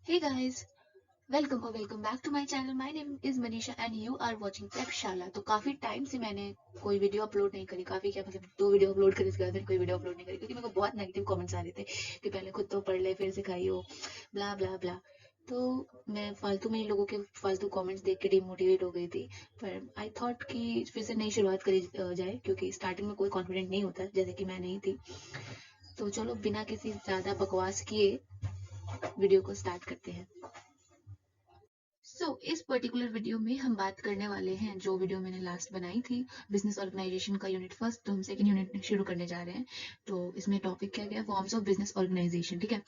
Hey guys, welcome back to my channel. My name is Manisha and you are watching Prepshala. तो काफी time से मैंने कोई video upload नहीं करी, काफी क्या मतलब 2 वीडियो अपलोड करी, इसके बाद फिर कोई वीडियो अपलोड नहीं करी क्योंकि मेरे को बहुत नेगेटिव कमेंट्स आ रहे थे कि पहले खुद तो पढ़ ले फिर सिखाइयो, ब्ला ब्ला ब्ला। तो मैं फालतू में इन लोगों के फालतू कमेंट्स देख के डिमोटिवेट हो गई थी। पर आई थॉट कि फिर से नई शुरुआत करी जाए क्योंकि स्टार्टिंग में कोई कॉन्फिडेंट नहीं होता जैसे कि मैं नहीं थी। तो चलो बिना किसी ज्यादा बकवास किए वीडियो को स्टार्ट करते हैं। इस पर्टिकुलर वीडियो में हम बात करने वाले हैं जो वीडियो मैंने लास्ट बनाई थी, बिजनेस ऑर्गेनाइजेशन का यूनिट फर्स्ट। तो हम सेकंड यूनिट शुरू करने जा रहे हैं। तो इसमें टॉपिक क्या गया, फॉर्म्स ऑफ बिजनेस ऑर्गेनाइजेशन। ठीक है,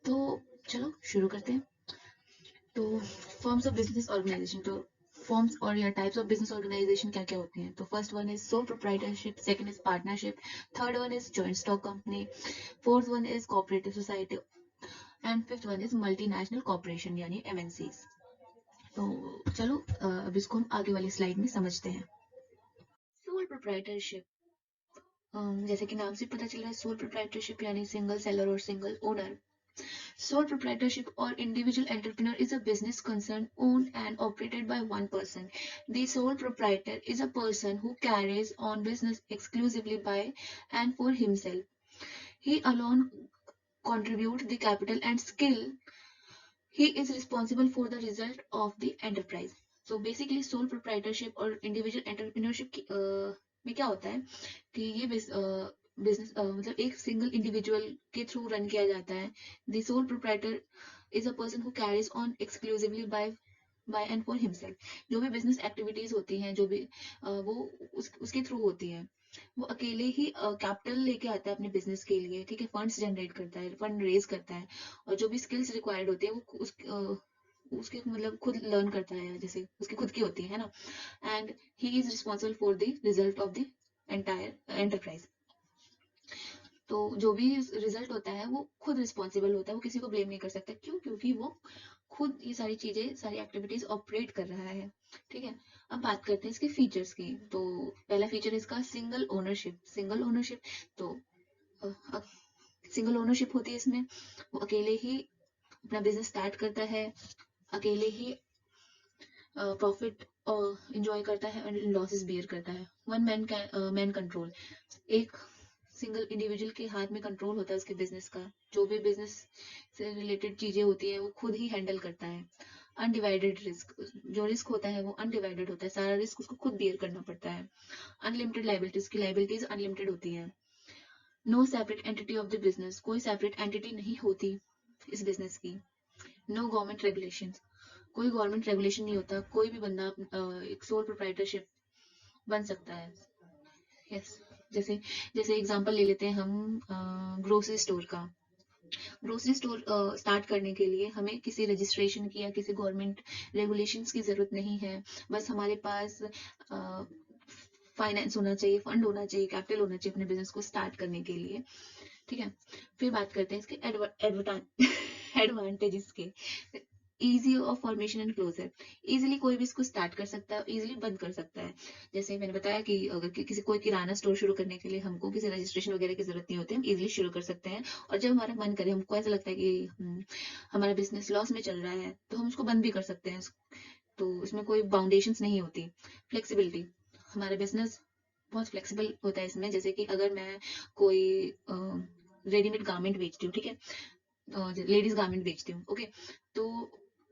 तो चलो शुरू करते हैं। तो फॉर्म्स ऑफ बिजनेस ऑर्गेनाइजेशन, तो फॉर्म्स और या टाइप्स ऑफ बिजनेस ऑर्गेनाइजेशन क्या क्या होते हैं। तो first one is sole proprietorship, second is partnership, third one is joint stock company, fourth one is cooperative society and fifth one is multinational corporation यानी MNC. तो चलो अब इसको हम आगे वाली स्लाइड में समझते हैं। सोल प्रोप्राइटरशिप, जैसे कि नाम से पता चल रहा है, सोल प्रोप्राइटरशिप यानी सिंगल सेलर और single owner. Sole proprietorship or individual entrepreneur is a business concern owned and operated by one person. The sole proprietor is a person who carries on business exclusively by and for himself. He alone contributes the capital and skill. He is responsible for the result of the enterprise. So basically sole proprietorship और individual entrepreneurship में क्या होता है कि ये business मतलब एक single individual के थ्रू रन किया जाता है। The sole proprietor is a person who carries on exclusively by and for himself. जो भी बिजनेस एक्टिविटीज होती हैं, जो भी वो उसके थ्रू होती है। वो अकेले ही कैपिटल लेके आता है अपने बिजनेस के लिए, ठीक है, फंड्स जनरेट करता है, फंड रेज करता है, और जो भी स्किल्स रिक्वायर्ड होती है वो उसके मतलब खुद लर्न करता है, जैसे उसकी खुद की होती है ना। And he is responsible for the result of the entire enterprise. तो जो भी रिजल्ट होता है वो खुद रिस्पॉन्सिबल होता है, वो किसी को ब्लेम नहीं कर सकता। क्यों? क्योंकि वो खुद ये सारी चीजें, सारी एक्टिविटीज ऑपरेट कर रहा है। ठीक है, अब बात करते हैं इसके फीचर्स की। तो पहला फीचर है इसका सिंगल ओनरशिप। सिंगल ओनरशिप, तो सिंगल ओनरशिप होती है इसमें। वो अकेले ही अपना बिजनेस स्टार्ट करता है, अकेले ही प्रॉफिट इंजॉय करता है और लॉसेस बियर करता है। वन मैन कंट्रोल, एक सिंगल इंडिविजुअल के हाथ में कंट्रोल होता है उसके बिजनेस का। जो भी बिजनेस से रिलेटेड चीजें होती है वो खुद ही हैंडल करता है। अनडिवाइडेड रिस्क, जो रिस्क होता है वो अनडिवाइडेड होता है, सारा रिस्क उसको खुद बियर करना पड़ता है। अनलिमिटेड लाइबिलिटीज, की लाइबिलिटीज अनलिमिटेड होती है। No separate entity of the business, कोई सेपरेट एंटिटी नहीं होती इस बिजनेस की। नो गवर्नमेंट रेगुलेशन, कोई गवर्नमेंट रेगुलेशन नहीं होता, कोई भी बंदा एक सोल प्रोप्राइटरशिप बन सकता है। यस, जैसे जैसे एग्जांपल ले लेते हैं हम ग्रोसरी स्टोर का। ग्रोसरी स्टोर स्टार्ट करने के लिए हमें किसी रजिस्ट्रेशन की या किसी गवर्नमेंट रेगुलेशंस की जरूरत नहीं है। बस हमारे पास फाइनेंस होना चाहिए, फंड होना चाहिए, कैपिटल होना चाहिए अपने बिजनेस को स्टार्ट करने के लिए। ठीक है, फिर बात करते हैं इसके एडवांटेजेस के। Easy of formation and closure, easily कोई भी इसको स्टार्ट कर सकता है, इजीली बंद कर सकता है। जैसे मैंने बताया कि अगर किसी कोई किराना स्टोर शुरू करने के लिए हमको किसी रजिस्ट्रेशन वगैरह की जरूरत नहीं होती, हम इजीली शुरू कर सकते हैं। और जब हमारा मन करे, हमको ऐसा लगता है कि हमारा बिजनेस लॉस में चल रहा है, तो हम उसको बंद भी कर सकते हैं। तो इसमें कोई बाउंडेशंस नहीं होती। फ्लेक्सिबिलिटी, हमारा बिजनेस बहुत फ्लेक्सिबल होता है इसमें। जैसे कि अगर मैं कोई रेडीमेड गारमेंट बेचती हूँ, ठीक है, लेडीज गारमेंट बेचती हूँ, ओके, तो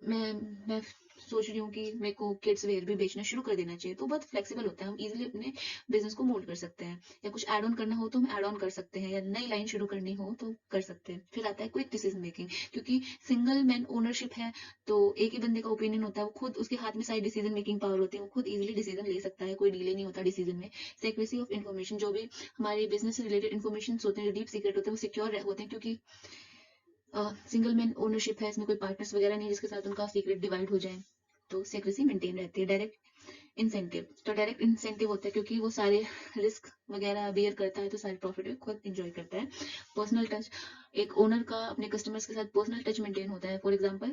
मैं सोच रही हूँ कि मेरे को किड्स वेयर भी बेचना शुरू कर देना चाहिए। तो बहुत फ्लेक्सिबल होता है, हम इजीली अपने बिजनेस को मोल्ड कर सकते हैं। या कुछ ऐड ऑन करना हो तो हम ऐड ऑन कर सकते हैं, या नई लाइन शुरू करनी हो तो कर सकते हैं। फिर आता है क्विक डिसीजन मेकिंग, क्योंकि सिंगल मैन ओनरशिप है तो एक ही बंदे का ओपिनियन होता है, वो खुद, उसके हाथ में सारी डिसीजन मेकिंग पावर होती है, वो खुद इजीली डिसीजन ले सकता है, कोई डिले नहीं होता डिसीजन में। सेक्रेसी ऑफ इन्फॉर्मेशन, जो भी हमारे बिजनेस से रिलेटेड इन्फॉर्मेशन होते हैं, जो डीप सीक्रेट होते हैं, वो सिक्योर होते हैं, क्योंकि सिंगल मैन ओनरशिप है, इसमें कोई पार्टनर्स वगैरह नहीं जिसके साथ उनका सीक्रेट डिवाइड हो जाए। तो सेक्रेसी मेंटेन रहती है। डायरेक्ट इंसेंटिव, तो डायरेक्ट इंसेंटिव होता है क्योंकि वो सारे रिस्क वगैरह बियर करता है, तो सारे प्रॉफिट भी खुद इंजॉय करता है। पर्सनल टच, एक ओनर का अपने कस्टमर्स के साथ पर्सनल टच मेंटेन होता है। फॉर एग्जांपल,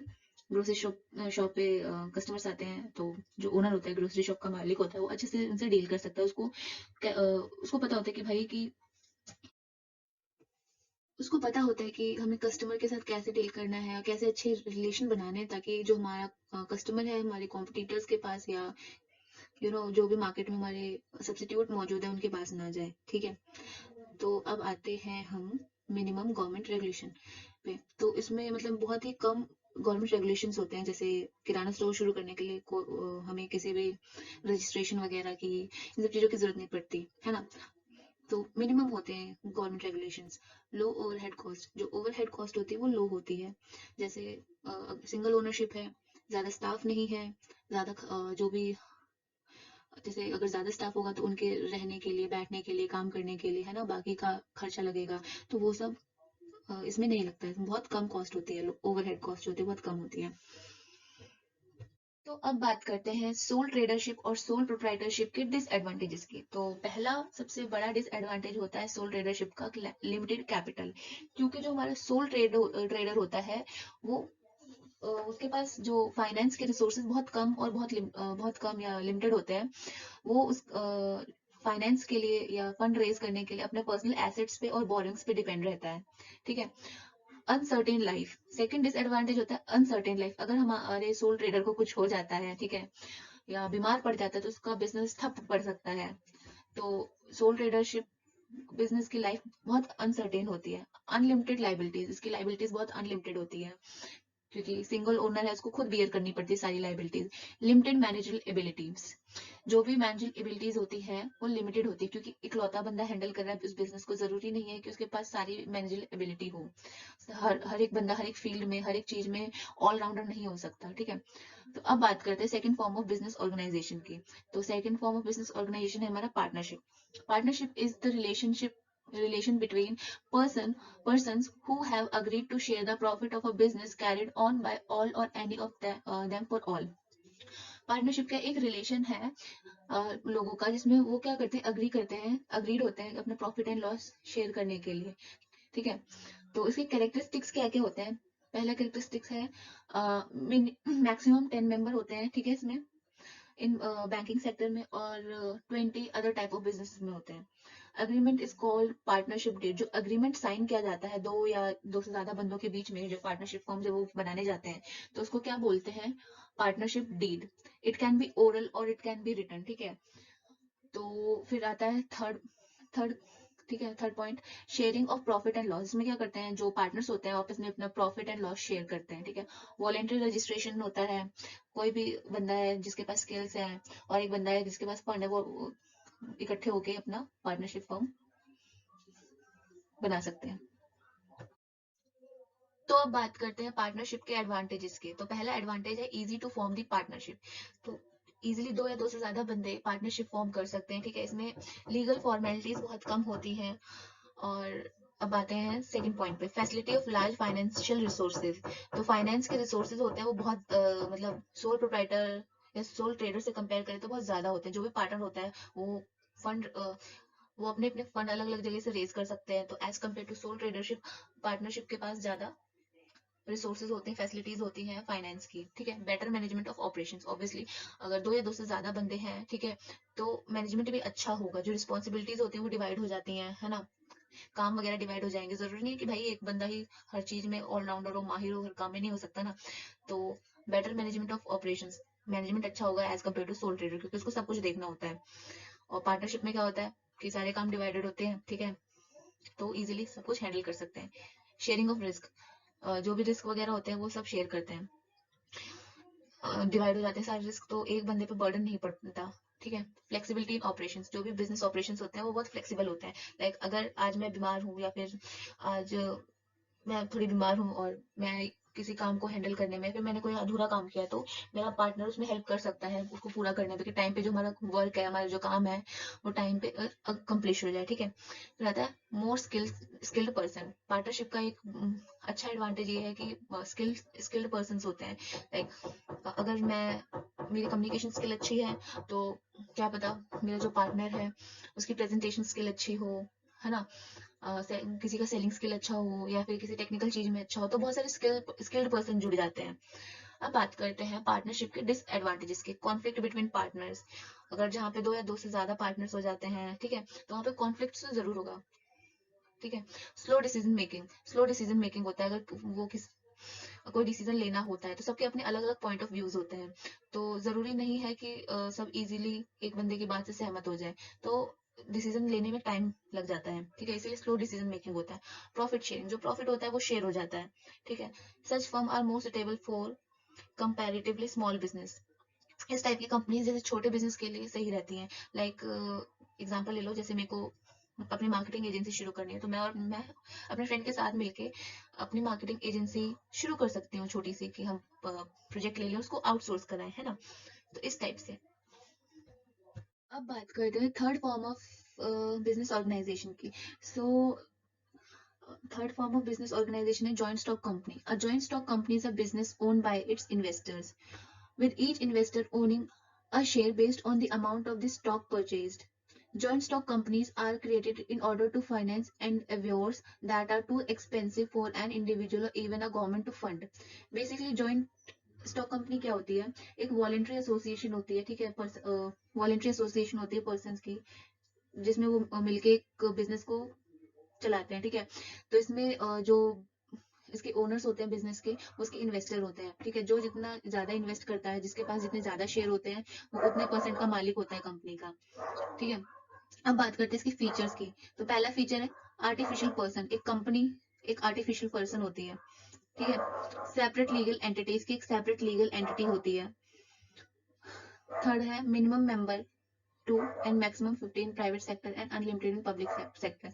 ग्रोसरी शॉप पे कस्टमर्स आते हैं, तो जो ओनर होता है, ग्रोसरी शॉप का मालिक होता है, वो अच्छे से उनसे डील कर सकता है। उसको पता होता है कि भाई कि उसको पता होता है कि हमें कस्टमर के साथ कैसे डील करना है, कैसे अच्छे रिलेशन बनाने हैं, ताकि जो हमारा कस्टमर है हमारे कॉम्पिटिटर्स के पास या जो भी मार्केट में हमारे सब्स्टिट्यूट मौजूद है उनके पास ना जाए। ठीक है, तो अब आते हैं हम मिनिमम गवर्नमेंट रेगुलेशन पे। तो इसमें मतलब बहुत ही कम गवर्नमेंट रेगुलेशंस होते हैं, जैसे किराना स्टोर शुरू करने के लिए हमें किसी भी रजिस्ट्रेशन वगैरह की, इन सब चीज़ों की जरूरत नहीं पड़ती है ना। तो मिनिमम होते हैं गवर्नमेंट रेगुलेशंस। लो ओवरहेड कॉस्ट, जो ओवरहेड कॉस्ट होती है वो लो होती है। जैसे सिंगल ओनरशिप है, ज़्यादा स्टाफ नहीं है, ज़्यादा जो भी, जैसे अगर ज़्यादा स्टाफ होगा तो उनके रहने के लिए, बैठने के लिए, काम करने के लिए, है ना, बाकी का खर्चा लगेगा, तो वो सब इसमें नहीं लगता है। बहुत कम कॉस्ट होती है, ओवरहेड कॉस्ट होती है बहुत कम होती है। तो अब बात करते हैं सोल ट्रेडरशिप और सोल प्रोप्राइटरशिप के डिसएडवांटेजेस की। तो पहला सबसे बड़ा डिसएडवांटेज होता है सोल ट्रेडरशिप का, लिमिटेड कैपिटल। क्योंकि जो हमारा सोल ट्रेडर होता है वो उसके पास जो फाइनेंस के रिसोर्सेज बहुत कम और बहुत कम या लिमिटेड होते हैं। वो उस फाइनेंस के लिए या फंड रेज करने के लिए अपने पर्सनल एसेट्स पे और बोरिंग्स पे डिपेंड रहता है। ठीक है, अनसर्टेन लाइफ, सेकंड डिसएडवांटेज होता है अनसर्टेन लाइफ। अगर हमारे सोल ट्रेडर को कुछ हो जाता है, ठीक है, या बीमार पड़ जाता है, तो उसका बिजनेस ठप पड़ सकता है। तो सोल ट्रेडरशिप बिजनेस की लाइफ बहुत अनसर्टेन होती है। अनलिमिटेड लाइबिलिटीज, इसकी लाइबिलिटीज बहुत अनलिमिटेड होती है, क्योंकि सिंगल ओनर है, उसको खुद बियर करनी पड़ती है सारी लाइबिलिटीज। लिमिटेड मैनेजरल एबिलिटीज, जो भी मैनेजरल एबिलिटीज होती है वो लिमिटेड होती है, क्योंकि इकलौता बंदा हैंडल कर रहा है उस बिजनेस को, जरूरी नहीं है कि उसके पास सारी मैनेजरल एबिलिटी हो। हर एक बंदा हर एक फील्ड में, हर एक चीज में ऑलराउंडर नहीं हो सकता। ठीक है, तो अब बात करते हैं second form of business organisation की। तो second form of business organisation है हमारा partnership. Partnership is the relation between persons who have agreed to share the profit of a business carried on by all or any of them for all। Partnership का एक relation है लोगों का, जिसमें वो क्या करते हैं, अग्रीड होते हैं अपने प्रॉफिट एंड लॉस शेयर करने के लिए। ठीक है, तो इसके कैरेक्टरिस्टिक्स क्या क्या होते हैं। पहला कैरेक्टरिस्टिक्स है मैक्सिमम 10 मेंबर होते हैं। ठीक है, इसमें इन बैंकिंग सेक्टर में और 20 अदर टाइप ऑफ बिजनेस में होते हैं। Agreement is called partnership deed, जो अग्रीमेंट साइन किया जाता है दो या दो से ज्यादा बंदों के बीच में, जो पार्टनरशिप फॉर्म जब वो बनाने जाते हैं तो उसको क्या बोलते हैं, partnership deed. It can be oral और इट कैन बी रिटन। ठीक है, तो फिर आता है थर्ड थर्ड ठीक है, third point, sharing of profit and loss. इसमें क्या करते हैं, जो पार्टनर्स होते हैं आपस में अपना प्रॉफिट एंड लॉस शेयर करते हैं। ठीक है, वॉलेंट्री रजिस्ट्रेशन होता है। कोई भी बंदा है जिसके पास स्किल्स है और एक बंदा है जिसके पास फंड है, वो इकट्ठे होके अपना पार्टनरशिप फर्म बना सकते हैं। तो अब बात करते हैं पार्टनरशिप के एडवांटेजेस के। तो पहला एडवांटेज है easy to form the partnership. तो इजीली दो या दो से ज्यादा बंदे पार्टनरशिप फॉर्म कर सकते हैं। ठीक है, इसमें लीगल फॉर्मेलिटीज बहुत कम होती हैं। और अब आते हैं सेकंड पॉइंट पे, facility of large financial resources. तो फाइनेंस के रिसोर्सेज होते हैं वो बहुत मतलब सोल प्रोप्राइटर या सोल ट्रेडर से कंपेयर करें तो बहुत ज्यादा होते हैं। जो भी पार्टनर होता है वो फंड वो अपने अपने फंड अलग अलग जगह से रेज कर सकते हैं। तो as compare to sole tradership, partnership के पास ज्यादा रिसोर्सेज होते हैं, फैसिलिटीज होती हैं फाइनेंस की। ठीक है, better management of operations, obviously अगर दो या दो से ज्यादा बंदे हैं, ठीक है, तो मैनेजमेंट भी अच्छा होगा। जो रिस्पॉन्सिबिलिटीज होती हैं वो डिवाइड हो जाती हैं, है ना, काम वगैरह डिवाइड हो जाएंगे। जरूरी नहीं है कि भाई एक बंदा ही हर चीज में ऑलराउंडर हो, माहिर हो, हर काम में नहीं हो सकता ना। तो better management of operations, management अच्छा होगा as compare to sole trader, क्योंकि उसको सब कुछ देखना होता है। और पार्टनरशिप में क्या होता है कि सारे काम डिवाइडेड होते हैं। ठीक है, तो इजीली सब कुछ हैंडल कर सकते हैं। शेयरिंग ऑफ रिस्क, जो भी रिस्क वगैरह होते हैं वो सब शेयर करते हैं, डिवाइड हो जाते हैं सारे रिस्क, तो एक बंदे पे बर्डन नहीं पड़ता। ठीक है, फ्लेक्सिबिलिटी इन ऑपरेशंस, जो भी बिजनेस ऑपरेशंस होते हैं वो बहुत फ्लेक्सिबल होते हैं। लाइक अगर आज मैं बीमार हूँ या फिर आज मैं थोड़ी बीमार हूँ और मैं किसी काम को हैंडल करने में, फिर मैंने कोई अधूरा काम किया, तो मेरा पार्टनर उसमें हेल्प कर सकता है उसको पूरा करने में, कि टाइम पे जो हमारा वर्क है, हमारा जो काम है वो टाइम पे कंप्लीट हो जाए। ठीक है, फिर आता है मोर स्किल्ड पर्सन। पार्टनरशिप का एक अच्छा एडवांटेज ये है कि स्किल्ड पर्सन होते हैं। लाइक अगर मेरी कम्युनिकेशन स्किल अच्छी है तो क्या पता मेरा जो पार्टनर है उसकी प्रेजेंटेशन स्किल अच्छी हो, है ना, किसी का सेलिंग स्किल अच्छा हो या फिर किसी टेक्निकल चीज में अच्छा हो, तो बहुत सारे स्किल्ड पर्सन जुड़ जाते हैं। अब बात करते हैं पार्टनरशिप के डिसएडवांटेजेस के। कॉन्फ्लिक्ट बिटवीन पार्टनर्स, अगर जहाँ पे दो या दो से ज्यादा पार्टनर्स हो जाते हैं, ठीक है, तो वहाँ पे कॉन्फ्लिक्ट तो जरूर होगा। ठीक है। स्लो डिसीजन मेकिंग होता है, अगर वो कोई डिसीजन लेना होता है तो सबके अपने अलग अलग पॉइंट ऑफ व्यूज होते हैं, तो जरूरी नहीं है कि सब इजीली एक बंदे की बात से सहमत हो जाए, तो डिसीजन लेने में टाइम लग जाता है, ठीक है, इसीलिए स्लो डिसीजन मेकिंग होता है। प्रॉफिट शेयरिंग, जो प्रॉफिट होता है वो शेयर हो जाता है, ठीक है। Such firm are more suitable for comparatively small business, इस टाइप की कंपनीज जैसे छोटे बिजनेस के लिए सही रहती हैं। लाइक एग्जांपल ले लो, जैसे मेरे को अपनी मार्केटिंग एजेंसी शुरू करनी है, तो मैं अपने फ्रेंड के साथ मिलके अपनी मार्केटिंग एजेंसी शुरू कर सकती हूँ छोटी सी, कि हम प्रोजेक्ट ले लें, उसको आउटसोर्स कराएं, है ना, तो इस टाइप से। अब बात करते हैं third form of business organisation की। So third form of business organisation है joint stock company. A joint stock company is a business owned by its investors, with each investor owning a share based on the amount of the stock purchased. Joint stock companies are created in order to finance endeavors that are too expensive for an individual or even a government to fund. Basically, joint stock company क्या होती है? एक voluntary association होती है, ठीक है, voluntary association होती है पर्सन की, जिसमें वो मिलके एक बिजनेस को चलाते हैं, ठीक है। तो इसमें जो इसके ओनर्स होते हैं बिजनेस के, वो उसके इन्वेस्टर होते हैं, ठीक है। जो जितना ज्यादा इन्वेस्ट करता है, जिसके पास जितने ज्यादा शेयर होते हैं, वो उतने परसेंट का मालिक होता है कंपनी का, ठीक है। अब बात करते हैं इसकी फीचर्स की। तो पहला फीचर है आर्टिफिशियल पर्सन। एक कंपनी एक आर्टिफिशियल पर्सन होती है, ठीक है। सेपरेट लीगल एंटिटी, इसकी एक सेपरेट लीगल एंटिटी होती है। थर्ड है minimum member 2 and maximum 15 private sector and unlimited in public sector.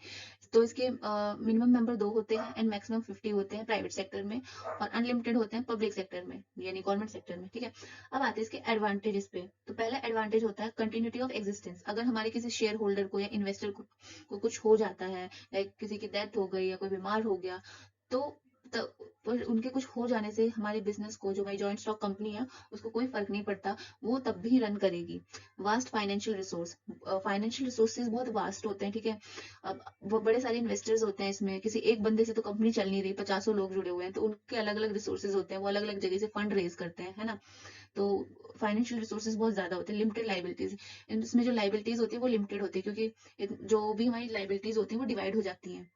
तो इसके मिनिमम मेंबर 2 होते हैं एंड मैक्सिमम 50 होते हैं प्राइवेट सेक्टर में, और अनलिमिटेड होते हैं पब्लिक सेक्टर में, यानी गवर्नमेंट सेक्टर में, ठीक है। अब आते हैं इसके एडवांटेजेस पे। तो पहला एडवांटेज होता है कंटिन्यूटी ऑफ एग्जिस्टेंस। अगर हमारे किसी शेयर होल्डर को या इन्वेस्टर को कुछ हो जाता है, लाइक किसी की डेथ हो गई या कोई बीमार हो गया, तो पर उनके कुछ हो जाने से हमारे बिजनेस को, जो हमारी जॉइंट स्टॉक कंपनी है, उसको कोई फर्क नहीं पड़ता, वो तब भी रन करेगी। Vast financial resource, financial resources बहुत वास्ट होते हैं, ठीक है। अब वो बड़े सारे इन्वेस्टर्स होते हैं इसमें, किसी एक बंदे से तो कंपनी चल नहीं रही, 50 लोग जुड़े हुए हैं, तो उनके अलग अलग रिसोर्सेज होते हैं, वो अलग अलग जगह से फंड रेज करते हैं, है ना। तो फाइनेंशियल रिसोर्सेज बहुत ज्यादा होते हैं। लिमिटेड लाइबिलिटीज, इसमें जो लाइबिलिटीज होती है वो लिमिटेड होती है, क्योंकि जो भी हमारी लाइबिलिटीज होती है वो डिवाइड हो जाती हैं,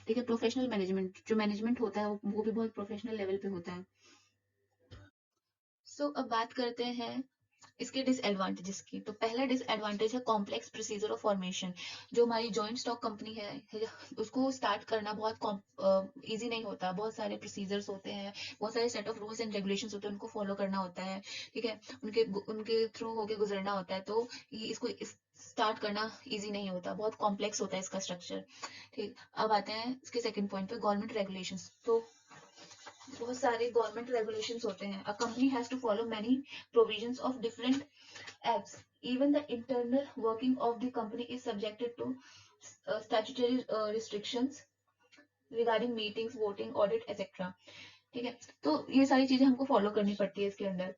ठीक है। प्रोफेशनल मैनेजमेंट, जो मैनेजमेंट होता है वो भी बहुत प्रोफेशनल लेवल पे होता है। अब बात करते हैं इसके डिसएडवांटेजेस की। तो पहला डिसएडवांटेज है कॉम्प्लेक्स प्रोसीजर ऑफ फॉर्मेशन। जो हमारी जॉइंट स्टॉक कंपनी है, उसको स्टार्ट करना बहुत इजी नहीं होता, बहुत सारे प्रोसीजर्स होते हैं, बहुत सारे set of rules and regulations होते हैं, उनको फॉलो करना होता है, ठीक है, उनके उनके थ्रू होके गुजरना होता है, तो ये इसको स्टार्ट करना इजी नहीं होता, बहुत कॉम्प्लेक्स होता है इसका स्ट्रक्चर, ठीक। अब आते हैं इसके सेकंड पॉइंट पे, गवर्नमेंट रेगुलेशंस। तो बहुत सारे गवर्नमेंट रेगुलेशंस होते हैं। A company has to follow many provisions of different acts. Even the internal working of the company is subjected to statutory restrictions regarding meetings, voting, audit, etc. ठीक है, तो ये सारी चीजें हमको फॉलो करनी पड़ती है इसके अंदर।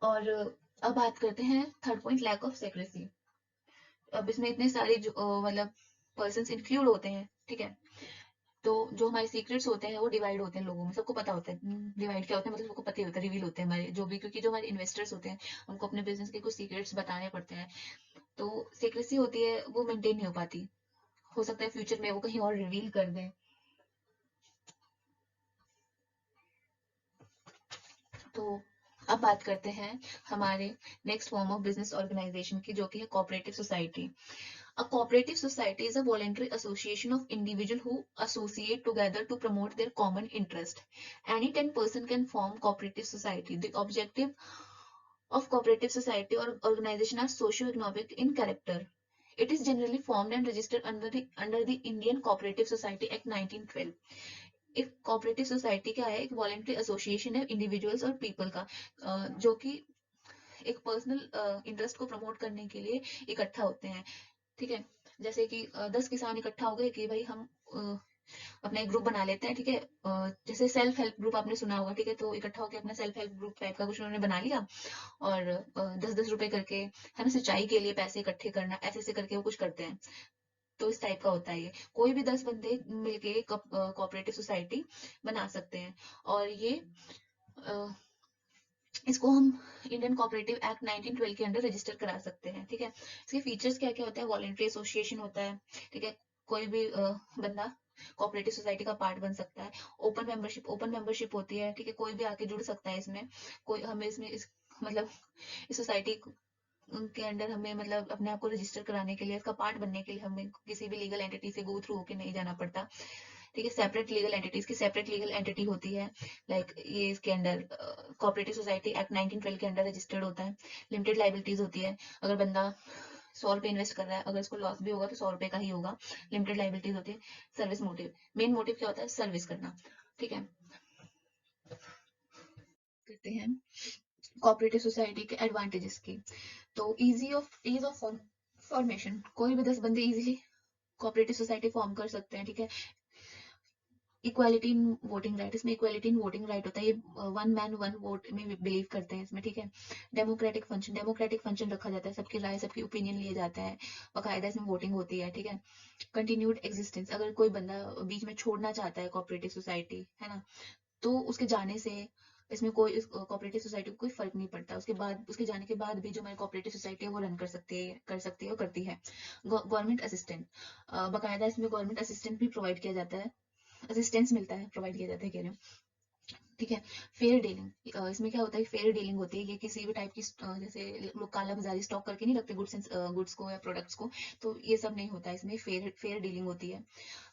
और अब बात करते हैं third point, lack of secrecy. अब इसमें इतने सारे मतलब पर्सन इंक्लूड होते हैं, ठीक है, तो जो हमारे सीक्रेट्स होते हैं वो डिवाइड होते हैं लोगों में, सबको पता होता है डिवाइड क्या होता है, मतलब सबको पता ही होता है, रिवील होते हैं हमारे जो भी, क्योंकि जो हमारे इन्वेस्टर्स होते हैं उनको अपने बिजनेस के कुछ सीक्रेट्स बताने पड़ते हैं, तो सीक्रेसी होती है वो मेंटेन नहीं हो पाती, हो सकता है फ्यूचर में वो कहीं और रिवील कर दें। तो अब बात करते हैं हमारे next form of business organisation की, जो कि है cooperative society. A cooperative society is a voluntary association of individuals who associate together to promote their common interest. Any 10 person can form cooperative society. The objective of cooperative society or organization are socio-economic in character. It is generally formed and registered under the Indian Cooperative Society Act 1912. एक cooperative society क्या है? एक voluntary association है individuals और people का, जो कि एक पर्सनल इंटरेस्ट को प्रमोट करने के लिए इकट्ठा होते हैं, ठीक है। जैसे कि 10 किसान इकट्ठा हो गए कि भाई हम अपना एक ग्रुप बना लेते हैं, ठीक है, जैसे सेल्फ हेल्प ग्रुप आपने सुना होगा, ठीक है, तो इकट्ठा होकर अपना सेल्फ हेल्प ग्रुप टाइप का कुछ उन्होंने बना लिया, और 10-10 रुपए करके, है ना, सिंचाई के लिए पैसे इकट्ठे करना, ऐसे ऐसे करके वो कुछ करते हैं, तो इस टाइप का होता है ये। कोई भी 10 बंदे मिलके कोऑपरेटिव सोसाइटी बना सकते हैं, और ये अ, इसको हम इंडियन कोऑपरेटिव एक्ट 1912 के अंडर रजिस्टर करा सकते हैं, ठीक है। इसके फीचर्स क्या क्या होते हैं? वॉलेंट्री एसोसिएशन होता है, ठीक है, कोई भी बंदा कोऑपरेटिव सोसाइटी का पार्ट बन सकता है। ओपन मेंबरशिप होती है, ठीक है, कोई भी आके जुड़ सकता है इसमें। कोई हमें इसमें इस मतलब इस सोसाइटी के अंडर हमें मतलब अपने आप को रजिस्टर कराने के लिए, इसका पार्ट बनने के लिए हमें किसी भी लीगल एंटिटी से गो थ्रू होके नहीं जाना पड़ता। ठीक है, सेपरेट लीगल एंटिटी, इसकी सेपरेट लीगल एंटिटी होती है। लाइक ये इसके अंडर कोऑपरेटिव सोसाइटी एक्ट 1912 के अंडर रजिस्टर्ड होता है। लिमिटेड लाइबिलिटीज होती है। अगर बंदा 100 रुपए इन्वेस्ट कर रहा है, अगर उसको लॉस भी होगा तो 100 रुपए का ही होगा। लिमिटेड लाइबिलिटीज होती है। सर्विस मोटिव, मेन मोटिव क्या होता है? सर्विस करना। ठीक है, करते हैं कोऑपरेटिव सोसाइटी के एडवांटेजेस की। तो ईज ऑफ फॉर्मेशन, कोई भी 10 बंदे इजीली कोऑपरेटिव सोसाइटी फॉर्म कर सकते हैं। ठीक है, इक्वालिटी इन वोटिंग राइट, इसमें इक्वालिटी इन वोटिंग राइट होता है। ये वन मैन वन वोट में बिलीव करते हैं इसमें। ठीक है, डेमोक्रेटिक फंक्शन रखा जाता है, सबकी राय सबकी ओपिनियन लिए जाता है, बाकायदा इसमें वोटिंग होती है। ठीक है, कंटिन्यूड एग्जिस्टेंस, अगर कोई बंदा बीच में छोड़ना चाहता है कोऑपरेटिव सोसाइटी, है ना, तो उसके जाने से इसमें कोई कोऑपरेटिव सोसाइटी को कोई फर्क नहीं पड़ता। उसके बाद, उसके जाने के बाद भी जो हमारी कोऑपरेटिव सोसाइटी है वो रन कर सकती है और करती है। गवर्नमेंट असिस्टेंट, बाकायदा इसमें गवर्नमेंट असिस्टेंट भी प्रोवाइड किया जाता है, असिस्टेंस मिलता है, प्रोवाइड किया जाता है, कह रहे हैं। ठीक है, फेयर डीलिंग, इसमें क्या होता है? फेयर डीलिंग होती है। ये किसी भी टाइप की जैसे लोग काला बाजारी स्टॉक करके नहीं रखते गुड्स को या प्रोडक्ट्स को, तो ये सब नहीं होता है इसमें। फेयर डीलिंग होती है।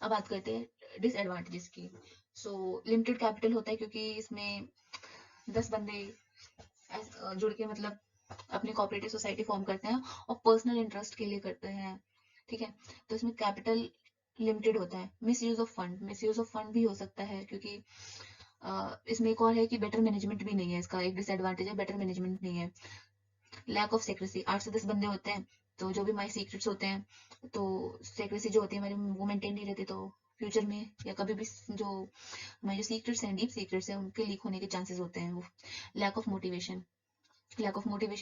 अब बात करते हैं डिसएडवांटेजेस की। सो लिमिटेड कैपिटल होता है, क्योंकि इसमें 10 बंदे जुड़ के मतलब अपनी कोऑपरेटिव सोसाइटी फॉर्म करते हैं और पर्सनल इंटरेस्ट के लिए करते हैं। ठीक है, तो इसमें कैपिटल लिमिटेड होता है। मिस यूज ऑफ फंड भी हो सकता है, क्योंकि इसमें एक और है कि बेटर मैनेजमेंट भी नहीं है। इसका एक डिसएडवांटेज है, बेटर मैनेजमेंट नहीं है। लैक ऑफ सेक्रेसी, 8 से 10 बंदे होते हैं, तो जो भी हमारे सीक्रेट्स होते हैं, तो सेक्रेसी जो होती है हमारी, वो मेंटेन नहीं रहती, तो फ्यूचर में या कभी भी जो हमारे जो सीक्रेट्स हैं, डीप सीक्रेट्स हैं, उनके लीक होने के चांसेस होते हैं। वो लैक ऑफ मोटिवेशन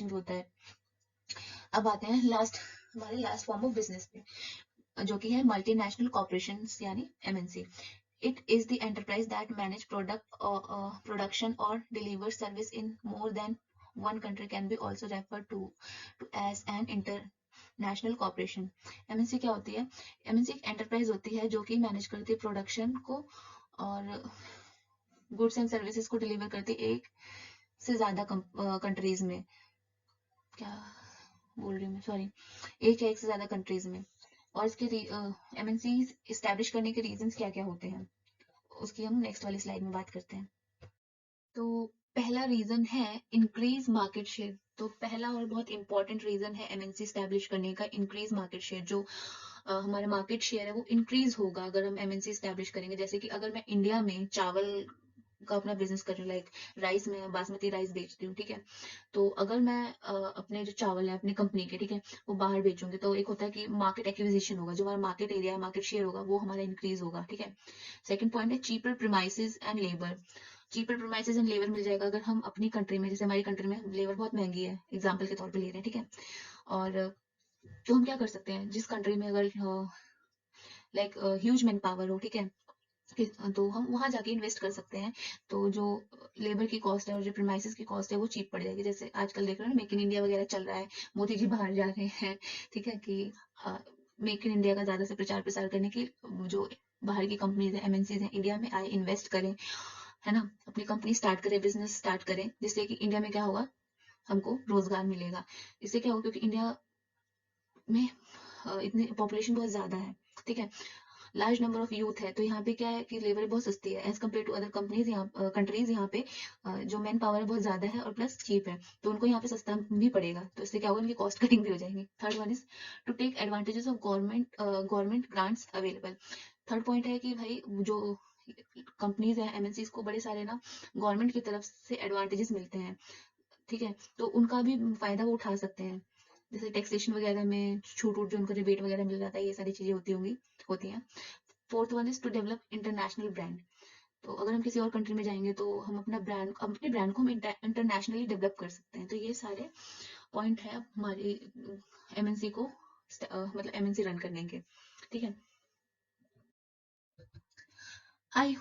भी होता है। अब आते हैं हमारे लास्ट फॉर्म ऑफ बिजनेस पे, जो कि है मल्टीनेशनल कॉर्पोरेशन यानी MNC. It is the enterprise that manage production or deliver service in more than one country, can be also referred to as an international corporation. MNC क्या होती है? MNC एक enterprise होती है जो कि मैनेज करती है प्रोडक्शन को और गुड्स एंड सर्विसेज को डिलीवर करती है एक से ज्यादा कंट्रीज में। क्या बोल रही हूँ मैं, सॉरी, एक से ज्यादा कंट्रीज में। और इसके एमएनसी इस्टेब्लिश करने के रीजंस क्या क्या होते हैं, उसकी हम नेक्स्ट वाली स्लाइड में बात करते हैं। तो पहला रीजन है इंक्रीज मार्केट शेयर। तो पहला और बहुत इंपॉर्टेंट रीजन है एमएनसी स्टैब्लिश करने का, इंक्रीज मार्केट शेयर। जो हमारा मार्केट शेयर है वो इंक्रीज होगा अगर हम एमएनसी स्टैब्लिश करेंगे। जैसे कि अगर मैं इंडिया में चावल का अपना बिजनेस कर रही हूँ, लाइक राइस में बासमती राइस बेचती हूँ, ठीक है, तो अगर मैं अपने जो चावल है अपनी कंपनी के, ठीक है, वो बाहर बेचूंगी, तो एक होता है कि मार्केट एक्विजिशन होगा, जो हमारा मार्केट एरिया है, मार्केट शेयर होगा, वो हमारा इंक्रीज होगा। ठीक है, सेकंड पॉइंट है cheaper premises and labour. Cheaper premises and labour मिल जाएगा अगर हम अपनी कंट्री में, जैसे हमारी कंट्री में लेबर बहुत महंगी है, एग्जाम्पल के तौर पर ले रहे हैं, ठीक है, और तो हम क्या कर सकते हैं, जिस कंट्री में अगर लाइक ह्यूज मैन पावर हो, ठीक है, तो हम वहां जाके इन्वेस्ट कर सकते हैं। तो जो लेबर की कॉस्ट है और जो प्रीमाइसेस की कॉस्ट है वो चीप पड़ जाएगी। जैसे आजकल देख रहे हो ना, मेक इन इंडिया वगैरह चल रहा है, मोदी जी बाहर जा रहे हैं, ठीक है, कि मेक इन इंडिया का ज्यादा से प्रचार प्रसार करने की, जो बाहर की कंपनीज है, एमएनसीज हैं, इंडिया में आए, इन्वेस्ट करें, है ना, अपनी कंपनी स्टार्ट करें, बिजनेस स्टार्ट करें, जिससे कि इंडिया में क्या होगा, हमको रोजगार मिलेगा। इससे क्या होगा, क्योंकि इंडिया में इतनी पॉपुलेशन बहुत ज्यादा है, ठीक है, लार्ज नंबर ऑफ यूथ है, तो यहाँ पे क्या है कि लेबर बहुत सस्ती है as compare to other companies, यहाँ कंट्रीज। यहाँ पे जो मैन पावर है बहुत ज्यादा है और प्लस चीप है, तो उनको यहाँ पे सस्ता भी पड़ेगा, तो इससे क्या होगा, उनकी कॉस्ट कटिंग भी हो जाएगी। Third one is to take advantages of government grants available. Third point है कि भाई जो कंपनीज है, एमएनसीज को बड़े सारे ना गवर्नमेंट की तरफ से एडवांटेजेस मिलते हैं, ठीक है, तो उनका भी फायदा वो उठा सकते हैं। जैसे टैक्सेशन वगैरह में छूट जो उनको रिबेट वगैरह मिल जाता है, ये सारी चीजें होती हैं। Fourth one is to develop international brand. तो अगर हम किसी और कंट्री में जाएंगे तो हम अपने ब्रांड को हम इंटरनेशनली डेवलप कर सकते हैं। तो ये सारे पॉइंट है हमारी एमएनसी को मतलब एमएनसी रन करने के, ठीक है। आई